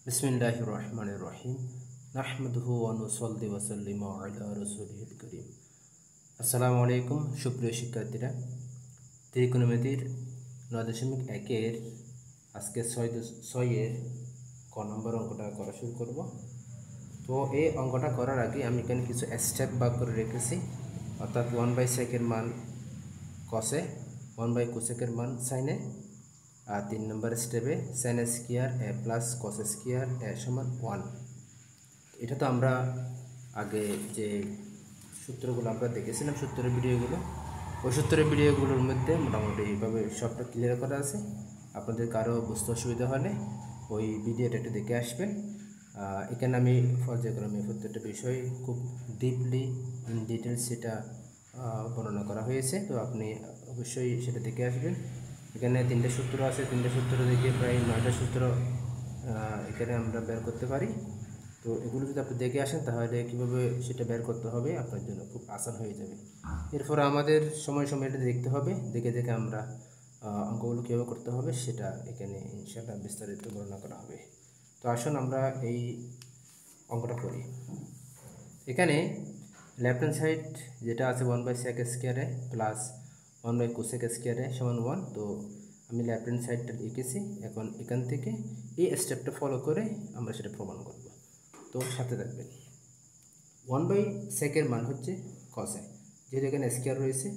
বিসমিল্লাহির রহমানির রহিম নাহমাদুহু ওয়া নুসাল্লি ওয়া সাল্লিমু আলা রাসূলিল কারীম। আসসালামু আলাইকুম সুপ্রিয় শিক্ষার্থীরা, ত্রিকোণমিতির 9.1 আজকে 6 ক নম্বর অঙ্কটা করা শুরু করব। তো এই অঙ্কটা করার আগে আমি এখানে কিছু স্টেপ ভাগ করে রেখেছি, অর্থাৎ 1/sec এর মান কসে, 1/cosec এর মান সাইনে, আর 3 নম্বর স্টেপে sin square a plus cos square a সমান 1। এটা তো আমরা আগে যে সূত্রগুলো আমরা দেখেছিলাম, সূত্রের ভিডিওগুলো, ওই সূত্রের ভিডিওগুলোর মধ্যে মোটামুটি এইভাবে সবটা ক্লিয়ার করা আছে। আপনাদের কারো বুঝতে অসুবিধা হলে ওই ভিডিওটা একটু দেখে আসবেন। এখানে আমি পর্যায়ক্রমে প্রত্যেকটা বিষয় খুব ডিপলি ইন ডিটেলস সেটা বর্ণনা করা হয়েছে, তো আপনি অবশ্যই সেটা দেখে আসবেন। এখানে 3টে সূত্র আছে, 3টে সূত্র থেকে প্রায় 9টা সূত্র এখানে আমরা বের করতে পারি। তো এগুলো যদি আপনি দেখে আসেন তাহলে কীভাবে সেটা বের করতে হবে আপনার জন্য খুব আসান হয়ে যাবে। এরপর আমাদের সময় সময় এটা দেখতে হবে, দেখে দেখে আমরা অঙ্কগুলো কীভাবে করতে হবে সেটা এখানে ইনশাআল্লাহ বিস্তারিত বর্ণনা করা হবে। তো আসুন আমরা এই অঙ্কটা করি। এখানে লেফট হ্যান্ড সাইড যেটা আছে 1/sec স্কয়ারে প্লাস 1/cosec স্কয়ারে সমান 1। তো আমি লেফট হ্যান্ড সাইডটা লিখেছি, এখন এখান থেকে এই স্টেপটা ফলো করে আমরা সেটা প্রমাণ করব। তো সাথে থাকবেন। 1/sec এর মান হচ্ছে cos এ, যেহেতু এখানে স্কয়ার রয়েছে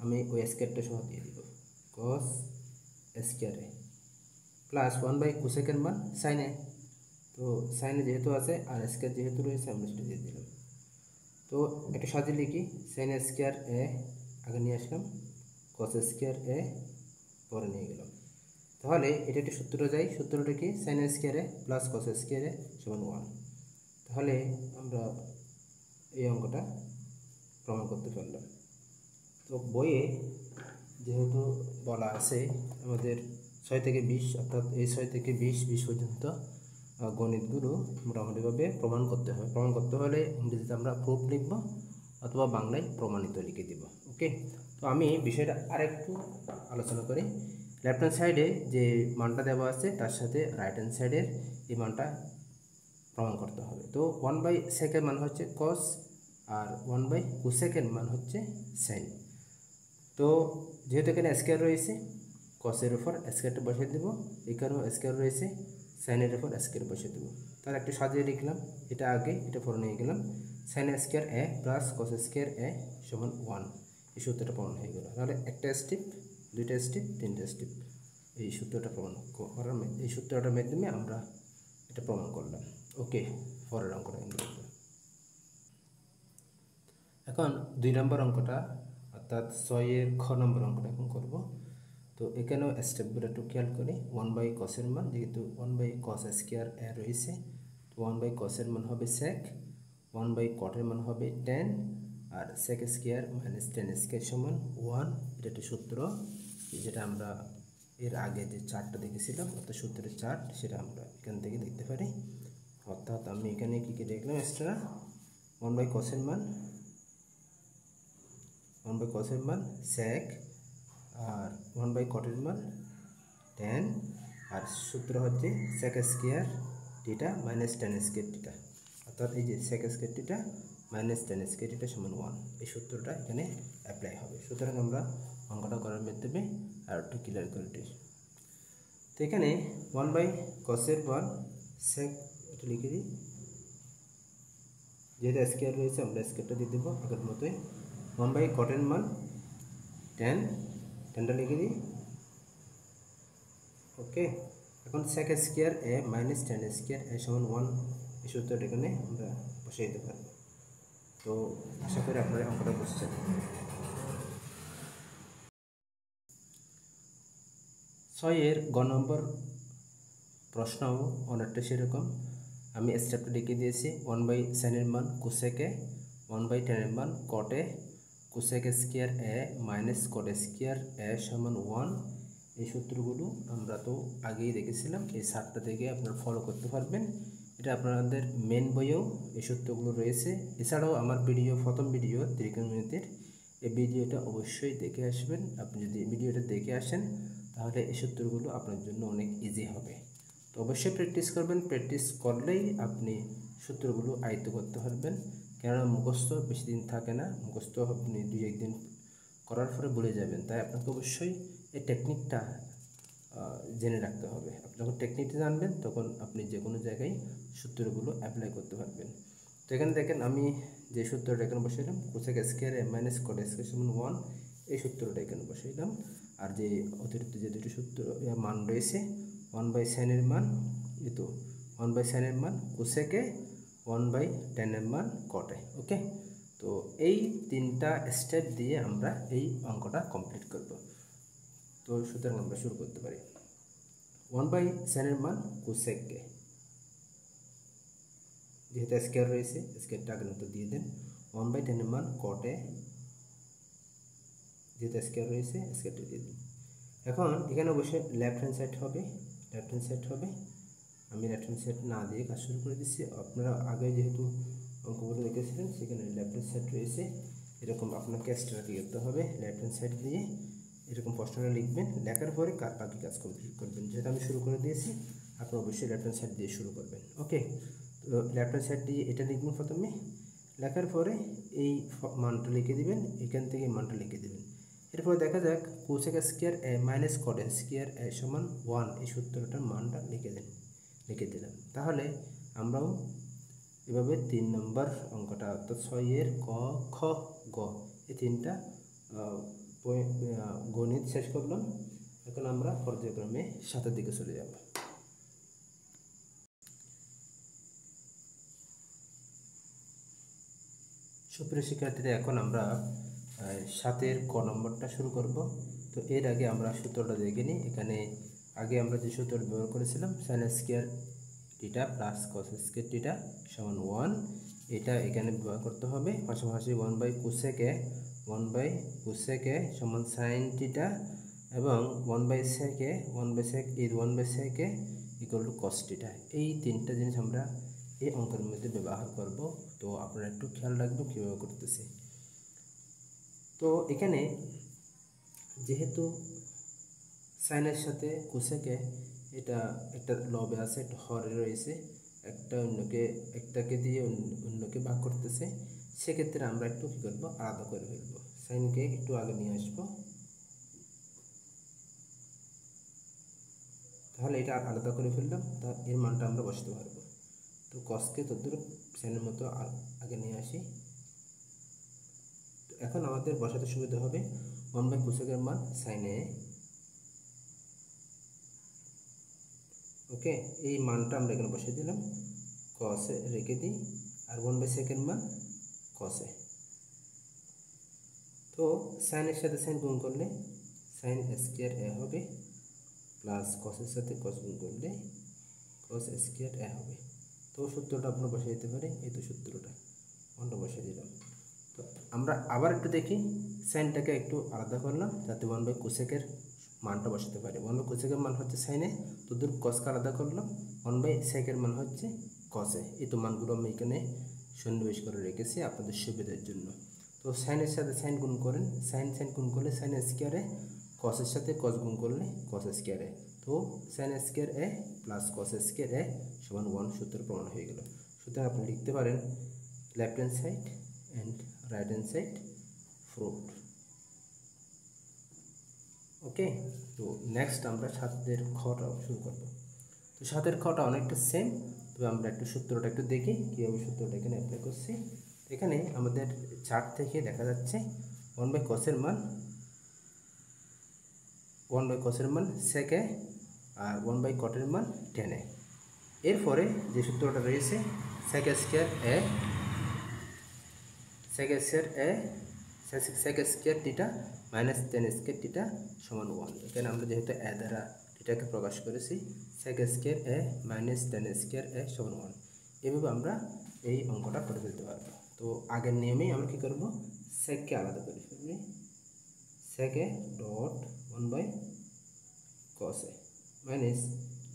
আমি ওই স্কয়ারটা সহ দিয়ে দিব, cos স্কয়ারে প্লাস 1/cosec এর মান sin এ। তো sin এ যেহেতু আছে আর স্কয়ার যেহেতু রয়েছে আমরা সেটা দিয়ে দিলাম। তো একটু সাজিয়ে লিখি, sin স্কয়ার এ আগে নিয়ে আসলাম, cos স্কয়ার এ পরে নিয়ে গেলাম। তাহলে এটা একটা সূত্র যাই, সূত্রটা কি, sin স্কয়ার এ প্লাস cos স্কয়ার এ সমান 1। তাহলে আমরা এই অঙ্কটা প্রমাণ করতে পারলাম। তো বইয়ে যেহেতু বলা আছে আমাদের 6 থেকে 20, অর্থাৎ এই 6 থেকে 20 পর্যন্ত গণিতগুলো মোটামুটিভাবে প্রমাণ করতে হয়। প্রমাণ করতে হলে ইংরেজিতে আমরা প্রুফ লিখব অথবা বাংলায় প্রমাণিত লিখে দিব। ওকে, তো আমি বিষয়টা আরেকটু আলোচনা করি। লেফট হ্যান্ড সাইডে যে মানটা দেওয়া আছে তার সাথে রাইট হ্যান্ড সাইডের এই মানটা প্রমাণ করতে হবে। তো 1/sec এর মান হচ্ছে cos আর 1/cosec এর মান হচ্ছে sin। তো যেহেতু এখানে স্কয়ার রয়েছে, কসের উপর স্কয়ারটা বসিয়ে দেবো, এখানেও স্কয়ার রয়েছে, সাইনের উপর স্কয়ার বসিয়ে দেবো। তার একটু সাজিয়ে লিখলাম, এটা আগে এটা পরে নিয়ে গেলাম, sin স্কয়ার এ প্লাস cos স্কয়ার এ সমান 1। এই সূত্রটা প্রমাণ হয়ে গেল। তাহলে একটা স্টেপ, দুইটা স্টেপ, তিনটা স্টেপ, এই সূত্রটা প্রমাণ করার এই সূত্রটার মাধ্যমে আমরা এটা প্রমাণ করলাম। ওকে, পরের অঙ্কটা এখন 2 নম্বর অঙ্কটা, অর্থাৎ 6 খ নম্বর অঙ্কটা এখন করব। তো এখানেও স্টেপগুলো একটু খেয়াল করি। 1/cos এর মান, যেহেতু 1/cos স্কয়ার এ রয়েছে, তো 1/cos এর মান হবে sec, 1/cot এর মান হবে tan, আর sec square minus tan square সমান 1। এটা একটা সূত্র, যেটা আমরা এর আগে যে চার্টটা দেখেছিলাম, অর্থাৎ সূত্রের চার্ট, সেটা আমরা এখান থেকে দেখতে পারি। অর্থাৎ আমি এখানে কী কী দেখলাম এক্সট্রা, 1/cos এর মান 1/cos এর মান sec, আর 1/cot এর মান tan, আর সূত্র হচ্ছে sec square theta minus tan square theta, অর্থাৎ এই যে sec square theta minus tan square theta সমান 1। এই সূত্রটা এখানে অ্যাপ্লাই হবে। সুতরাং আমরা অঙ্কটা করার মাধ্যমে আর একটু ক্লিয়ার করে দিই। তো এখানে 1/cos এর মান sec, এটা লিখে দিই, যেহেতু স্কয়ার রয়েছে আমরা স্কয়ারটা দিয়ে দেবো আগের মতোই। 1/cot এর মান tan, tanটা লিখে দিই। ওকে, এখন sec স্কয়ার এ মাইনাস tan স্কয়ার এ সমান 1, এই সূত্রটা এখানে আমরা বসিয়ে দিতে পারবো। তো আশা করি আপনারা অঙ্কটা বুঝছেন। 6 গ নম্বর প্রশ্ন অনেকটা সেরকম। আমি স্টেপটা লিখে দিয়েছি, 1/sin এর মান cosec এ, 1/tan এর মান cot এ, cosec স্কয়ার এ মাইনাস cot স্কয়ার এ সমান 1। এই সূত্রগুলো আমরা তো আগেই দেখেছিলাম, এই চার্টটা থেকে আপনারা ফলো করতে পারবেন। এটা আপনাদের মেন বইয়েও এই সূত্রগুলো রয়েছে। এছাড়াও আমার ভিডিও, প্রথম ভিডিও ত্রিকোণমিতির, এই ভিডিওটা অবশ্যই দেখে আসবেন। আপনি যদি ভিডিওটা দেখে আসেন তাহলে এই সূত্রগুলো আপনার জন্য অনেক ইজি হবে। তো অবশ্যই প্র্যাকটিস করবেন, প্র্যাকটিস করলেই আপনি সূত্রগুলো আয়ত্ত করতে পারবেন। কেননা মুখস্থ বেশি দিন থাকে না, মুখস্থ আপনি 2-1 দিন করার পরে ভুলে যাবেন। তাই আপনাকে অবশ্যই এই টেকনিকটা জেনে রাখতে হবে। আপনি যখন টেকনিকটা জানবেন তখন আপনি যে কোনো জায়গায় সূত্রগুলো অ্যাপ্লাই করতে পারবেন। তো এখানে দেখেন আমি যে সূত্রটা এখানে বসাইলাম, কোসেক স্কয়ার এ মাইনাস কট স্কয়ার সমান 1, এই সূত্রটা এখানে বসাইলাম। আর যে অতিরিক্ত যে দুটো সূত্র মান রয়েছে, 1/sin এর মান, এই তো 1/sin এর মান কোসেকে, 1/tan এর মান কটে। ওকে, তো এই 3টা স্টেপ দিয়ে আমরা এই অঙ্কটা কমপ্লিট করব। তো সুতরাং আমরা শুরু করতে পারি। 1/sin এর মান কোসেককে, যেহেতু স্কয়ার রয়েছে স্কয়ারটা আগের মতো দিয়ে দেন। 1/tan এর মান কটে, যেহেতু স্কয়ার রয়েছে স্কয়ারটা দিয়ে দিন। এখন এখানে অবশ্যই লেফট হ্যান্ড সাইড হবে, লেফট হ্যান্ড সাইড হবে। আমি লেফট হ্যান্ড সাইড না দিয়ে কাজ শুরু করে দিচ্ছি। আপনারা আগে যেহেতু অঙ্কগুলো দেখেছিলেন সেখানে লেফট হ্যান্ড সাইড রয়েছে, এরকম আপনাকে এক্সট্রা করতে হবে। লেফট হ্যান্ড সাইড দিয়ে এরকম প্রশ্নটা লিখবেন, লেখার পরে বাকি কাজ কমপ্লিট করবেন। যেহেতু আমি শুরু করে দিয়েছি, আপনি অবশ্যই লেফট হ্যান্ড সাইড দিয়ে শুরু করবেন। ওকে, তো লেফট হ্যান্ড সাইড দিয়ে এটা লিখবেন প্রথমে, লেখার পরে এই মানটা লিখে দিবেন, এখান থেকে মানটা লিখে দেবেন। এরপর দেখা যাক কোসেক স্কয়ার এ মাইনাস কট স্কয়ার এ সমান 1, এই সূত্রটার মানটা লিখে দিলাম। তাহলে আমরাও এভাবে 3 নম্বর অঙ্কটা অর্থাৎ 6 এর ক, খ, গ এই 3টা গণিত শেষ করলাম। এখন আমরা পর্যায়ক্রমে 7-এর দিকে চলে যাব। সুপ্রিয় শিক্ষার্থীরা, এখন আমরা 7-এর ক নম্বরটা শুরু করব। তো এর আগে আমরা সূত্রটা দেখে নিই। এখানে আগে আমরা যে সূত্রটা ব্যবহার করেছিলাম, sine square theta plus cos square theta সমান 1, এটা এখানে ব্যবহার করতে হবে। পাশাপাশি 1/cosec এ সমান সাইন থিটা এবং 1/sec A equal to cos theta. এই 3টা জিনিস আমরা এই অঙ্কের মধ্যে ব্যবহার করব। তো আপনারা একটু খেয়াল রাখবেন কীভাবে করতেছে। তো এখানে যেহেতু সাইনের সাথে কোসেকে এটা একটা লবে আছে, একটা হরে রয়েছে, একটাকে দিয়ে অন্যকে ভাগ করতেছে, সেক্ষেত্রে আমরা একটু কী করবো, আলাদা করে ফেলবো। সাইনকে একটু আগে নিয়ে আসবো, তাহলে এটা আলাদা করে ফেললাম, তা এর মানটা আমরা বসাতে পারবো। তো কসকে তদ্দূর সাইনের মতো আগে নিয়ে আসি। তো এখন আমাদের বসাতে সুবিধা হবে 1/কোসেকের মান সাইনে। ওকে, এই মানটা আমরা এখানে বসিয়ে দিলাম, কসে রেখে দিই, আর 1/sec এর মান কসে। তো সাইনের সাথে সাইন গুণ করলে সাইন স্কয়ার এ হবে, প্লাস কসের সাথে কস গুণ করলে কস স্কয়ার এ হবে। তো সূত্রটা আপনারা বসিয়ে দিতে পারেন, এই তো সূত্রটা আমরা বসিয়ে দিলাম। তো আমরা আবার একটু দেখি, সাইনটাকে একটু আলাদা করলাম যাতে 1/কোসেকের মানটা বসাতে পারি। 1/কোসেকের মান হচ্ছে সাইনে, তো দূর কসকে আলাদা করলাম, 1/সেকের মান হচ্ছে কসে। এই তো মানগুলো আমি এখানে সন্নিবেশ করে রেখেছি আপনাদের সুবিধার জন্য। তো সাইনের সাথে সাইন গুণ করেন, সাইন গুণ করলে সাইন স্কয়ারে, কসের সাথে কস গুণ করলে কস স্কয়ারে। তো সাইন স্কয়ার এ প্লাস কস স্কয়ার এ সমান 1 সূত্র প্রমাণ হয়ে গেল। সুতরাং আপনি লিখতে পারেন left hand side and right hand side proved। ওকে, তো নেক্সট আমরা 7-এর খটা শুরু করব। তো 7-এর খটা অনেকটা সেম, তবে আমরা একটু সূত্রটা একটু দেখি কীভাবে সূত্রটা এখানে অ্যাপ্লাই করছি। এখানে আমাদের চার্ট থেকে দেখা যাচ্ছে 1/cosের মান 1/cosের মান সেকে, আর 1/cotএর মান টেনে। এরপরে যে সূত্রটা রয়েছে sec square theta minus tan square theta সমান 1। এখানে আমরা যেহেতু এ দ্বারা থিটাকে প্রকাশ করেছি, সেক স্কয়ার এ মাইনাস টেন স্কয়ার এ সমান 1। এভাবে আমরা এই অঙ্কটা করে ফেলতে পারবো। তো আগের নিয়মেই আমরা কী করবো, সেককে আলাদা করে ফেলবি, সেকে ডট 1/cos এ মাইনাস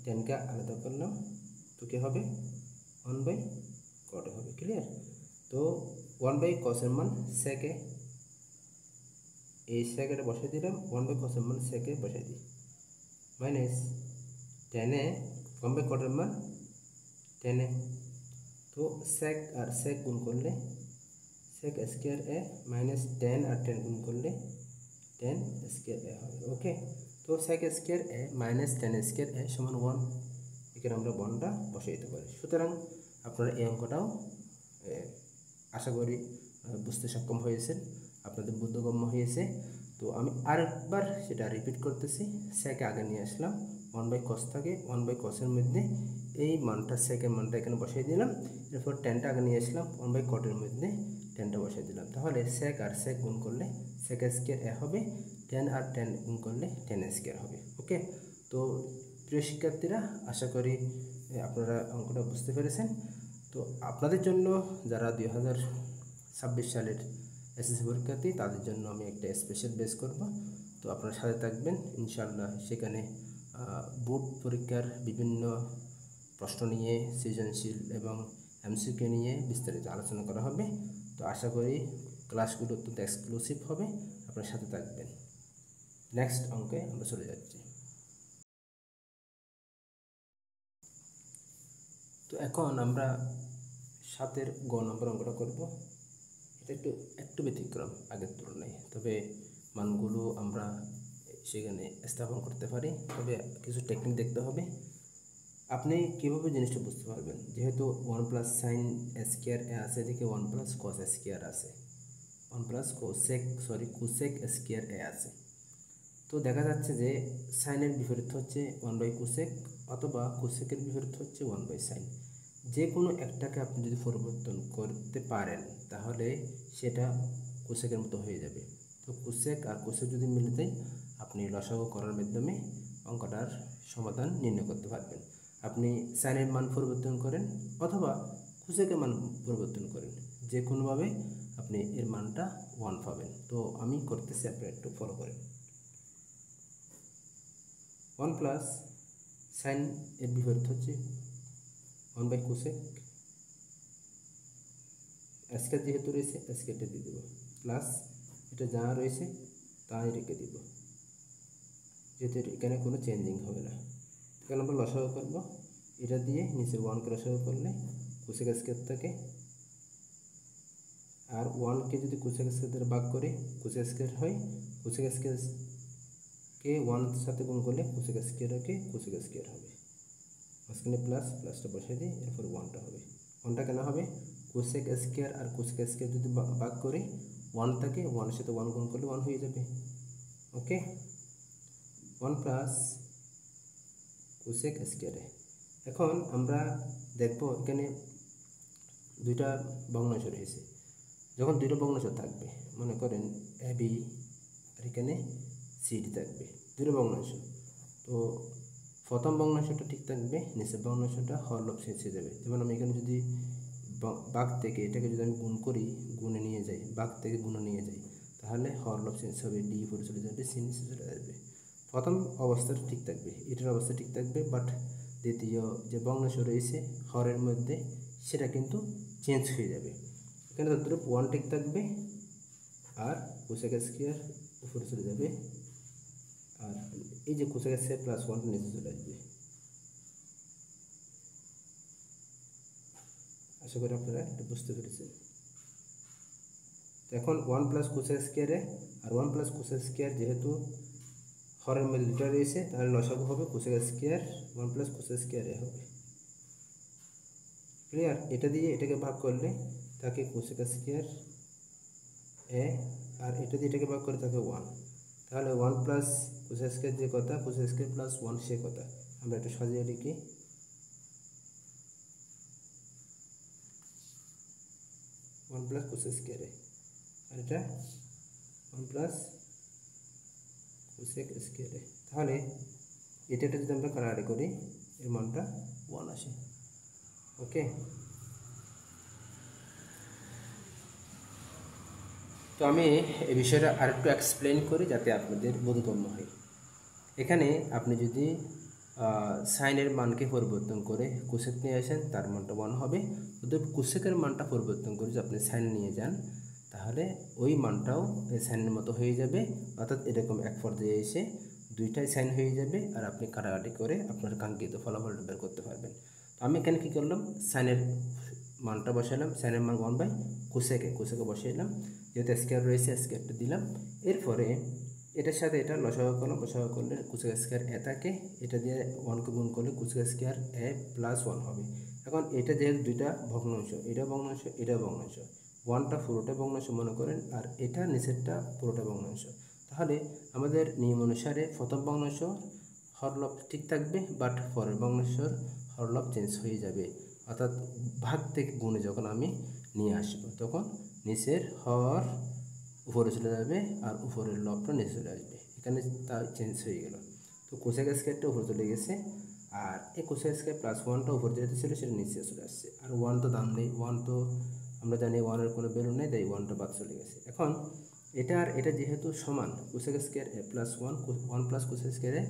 টেনকে আলাদা করলাম, তো কী হবে 1/cot হবে। ক্লিয়ার? তো 1/cosের মান সেকে, এই সেকেন্ডে বসাই দিলাম, 1/cosের মান সেকে বসাই দিই, মাইনাস টেনে 1 বাই কটের মান 10 এ। তো sec আর sec গুণ করলে sec স্কয়ার a মাইনাস 10 আর 10 গুণ করলে 10 স্কয়ার a হবে। ওকে, তো sec square a minus 10 square a সমান 1। এখানে আমরা 1টা বসিয়ে দিতে পারি। সুতরাং আপনারা এই অঙ্কটাও আশা করি বুঝতে সক্ষম হয়েছেন, আপনাদের বোধগম্য হয়েছে। তো আমি আরেকবার সেটা রিপিট করতেছি। sec আগে নিয়ে আসলাম, 1 বাই cos থাকে, 1 বাই cos-এর মধ্যে এই মানটা sec-এর মানটা এখানে বসাই দিলাম। এরপর 10টা আগে নিয়ে আসলাম, 1 বাই cot-এর মধ্যে 10টা বসাই দিলাম। তাহলে sec আর sec গুণ করলে sec স্কয়ার a হবে, 10 আর 10 গুণ করলে 10 স্কয়ার হবে। ওকে, তো প্রিয় শিক্ষার্থীরা, আশা করি আপনারা অঙ্কটা বুঝতে পেরেছেন। তো আপনাদের জন্য যারা 2026 সালের এসএসসি পরীক্ষার্থী, তাদের জন্য আমি একটা স্পেশাল বেস করব। তো আপনারা সাথে থাকবেন ইনশাআল্লাহ। সেখানে বোর্ড পরীক্ষার বিভিন্ন প্রশ্ন নিয়ে, সৃজনশীল এবং এমসিকিউ নিয়ে বিস্তারিত আলোচনা করা হবে। তো আশা করি ক্লাসগুলো অত্যন্ত এক্সক্লুসিভ হবে, আপনার সাথে থাকবেন। নেক্সট অঙ্কে আমরা চলে যাচ্ছি। তো এখন আমরা 7-এর গ নম্বর অঙ্কটা করব। এটা একটু ব্যতিক্রম আগের তুলনায়, তবে মানগুলো আমরা সেখানে স্থাপন করতে পারি। তবে কিছু টেকনিক দেখতে হবে। আপনি কীভাবে জিনিসটা বুঝতে পারবেন, যেহেতু 1 প্লাস সাইন স্কয়ার এ আছে, এদিকে 1 প্লাস কস স্কয়ার আছে, 1 প্লাস কোসেক স্কয়ার এ আছে। তো দেখা যাচ্ছে যে সাইনের বিপরীত হচ্ছে 1 বাই কোসেক, অথবা কোসেকের বিপরীত হচ্ছে 1 বাই সাইন। যে কোনো একটাকে আপনি যদি পরিবর্তন করতে পারেন তাহলে সেটা কোসেকের মতো হয়ে যাবে। তো কোসেক আর কোসেক যদি মিলে যায়, আপনি লসাগু করার মাধ্যমে অঙ্কটার সমাধান নির্ণয় করতে পারবেন। আপনি সাইনের মান পরিবর্তন করেন অথবা কোসেকের মান পরিবর্তন করেন, যে কোনোভাবে আপনি এর মানটা 1 পাবেন। তো আমি করতেছি, আপনি একটু ফলো করেন। 1 প্লাস সাইন এর বিপরীত হচ্ছে 1 বাই কোসেক, স্কয়ার যেহেতু রয়েছে স্কয়ারটা দিয়ে দেবো, প্লাস এটা যা রয়েছে তাই রেখে দিব, যেহেতু এখানে কোনো চেঞ্জিং হবে না। এখানে আমরা লসাগু করব, এটা দিয়ে নিচের 1কে লসাগু করলে কোসেক স্কয়ার থাকে, আর 1কে যদি কোসেক স্কয়ার দ্বারা ভাগ করে কোসেক স্কয়ার হয়, কোসেক স্কয়ারকে 1 সাথে গুণ করলে কোসেক স্কয়ারকে কোসেক স্কয়ার হবে। মাঝখানে প্লাসটা বসাই দিই, এরপর 1টা হবে। 1টা কেন হবে, কোসেক স্কয়ার আর কোসেক স্কয়ার যদি ভাগ করে 1 থাকে, 1 এর সাথে 1 গুণ করলে 1 হয়ে যাবে। ওকে, 1 প্লাস কোসেক স্কয়ার। এখন আমরা দেখব এখানে দুইটা ভগ্নাংশ রয়েছে। যখন দুইটা ভগ্নাংশ থাকবে, মনে করেন এ বি আর এখানে সিডি থাকবে, দুটো ভগ্নাংশ। তো প্রথম ভগ্নাংশটা ঠিক থাকবে, নিচের ভগ্নাংশটা হরলব চেঞ্জ হয়ে যাবে। যেমন আমি এখানে যদি ভাগ থেকে এটাকে যদি আমি গুণ করি, গুণে নিয়ে যাই, ভাগ থেকে গুণে নিয়ে যাই, তাহলে হরলব চেঞ্জ হবে, ডি উপরে চলে যাবে, সি নিচে চলে আসবে। প্রথম অবস্থাটা ঠিক থাকবে, এটার অবস্থা ঠিক থাকবে, বাট দ্বিতীয় যে ভগ্নাংশ রয়েছে হরের মধ্যে সেটা কিন্তু চেঞ্জ হয়ে যাবে। এখানে তদ্রূপ 1 ঠিক থাকবে, আর কোসেক স্কয়ার উপরে চলে যাবে, আর এই যে কোসেক স্কয়ার প্লাস 1 নিচে চলে আসবে। আশা করি আপনারা এটা বুঝতে পেরেছেন। এখন 1 প্লাস কোসেক স্কয়ারে আর 1 প্লাস কোসেক স্কয়ার যেহেতু হরের মধ্যে দুটো রয়েছে, তাহলে লসাগু হবে cosec square 1 plus cosec square এ হবে। ক্লিয়ার? এটা দিয়ে এটাকে ভাগ করলে তাকে কোসেক স্কয়ার এ, আর এটা দিয়ে এটাকে ভাগ করে থাকে 1, তাহলে 1 প্লাস কোসেক স্কয়ার যে কথা, কোসেক স্কয়ার প্লাস 1 সে কথা। আমরা এটা সাজিয়ে লিখি, 1 প্লাস কোসেক স্কয়ার এ, আর এটা 1 প্লাস কোসেক স্কয়ার এ। তাহলে এটা যদি আমরা কাটাকাটি করি, এর মানটা 1 আসে। ওকে, তো আমি এই বিষয়টা আরেকটু এক্সপ্লেন করি যাতে আপনাদের বোধগম্য হয়। এখানে আপনি যদি সাইনের মানকে পরিবর্তন করে কোসেক নিয়ে আসেন, তার মানটা 1 হবে। যদি কোসেকের মানটা পরিবর্তন করে যদি আপনি সাইন নিয়ে যান, তাহলে ওই মানটাও সাইনের মতো হয়ে যাবে। অর্থাৎ এরকম এক পর্যায়ে এসে দুইটাই সাইন হয়ে যাবে আর আপনি কাটাকাটি করে আপনার কাঙ্ক্ষিত ফলাফলটা বের করতে পারবেন। তো আমি এখানে কী করলাম, সাইনের মানটা বসালাম, সাইনের মান 1 বাই কোসেকে বসাইলাম, যেহেতু স্কোয়ার রয়েছে স্কোয়ারটা দিলাম। এরপরে এটার সাথে এটা লসাগু করলাম, লসাগু করলে কোসেক স্কোয়ার এ থাকে, এটা দিয়ে 1কে গুণ করলে কোসেক স্কোয়ার এ প্লাস 1 হবে। এখন এটা যেহেতু দুইটা ভগ্নাংশ, এটা ভগ্নাংশ, এটা ভগ্নাংশ, 1টা পুরোটা ভগ্নাংশ মনে করেন আর এটা নিচেরটা পুরোটা ভগ্নাংশ, তাহলে আমাদের নিয়ম অনুসারে প্রথম ভগ্নাংশ হরলব ঠিক থাকবে, বাট পরের ভগ্নাংশের হরলব চেঞ্জ হয়ে যাবে। অর্থাৎ ভাগ থেকে গুণে যখন আমি নিয়ে আসবো তখন নিচের হর উপরে চলে যাবে আর উপরের লবটা নিচে চলে আসবে, এখানে তা চেঞ্জ হয়ে গেল। তো কোসেক স্কোয়ারটা উপরে চলে গেছে আর এই কোসেক স্কোয়ার প্লাস 1টা উপরে যেতে ছিল সেটা নিচে চলে আসছে। আর 1 তো দাম নেই, 1 তো আমরা জানি 1-এর কোনো ভ্যালু নেই, তাই 1টা বাদ চলে গেছে। এখন এটা আর এটা যেহেতু সমান, কোসেক স্কোয়ার এ প্লাস 1 প্লাস কোসেক স্কোয়ারে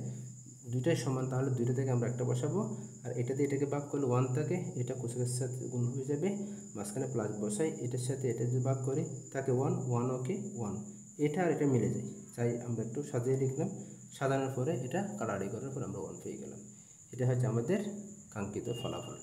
দুইটাই সমান, তাহলে দুইটা থেকে আমরা একটা বসাবো আর এটাতে এটাকে ভাগ করলে 1 থাকে, এটা কোসেকের সাথে গুণ হয়ে যাবে, মাঝখানে প্লাস বসাই, এটার সাথে এটা যদি ভাগ করি তাকে 1 ওকে 1, এটা আর এটা মিলে যায়, তাই আমরা একটু সাজিয়ে লিখলাম। সাজানোর পরে এটা কাটাকাটি করার পর আমরা 1 পেয়ে গেলাম। এটা হচ্ছে আমাদের কাঙ্ক্ষিত ফলাফল।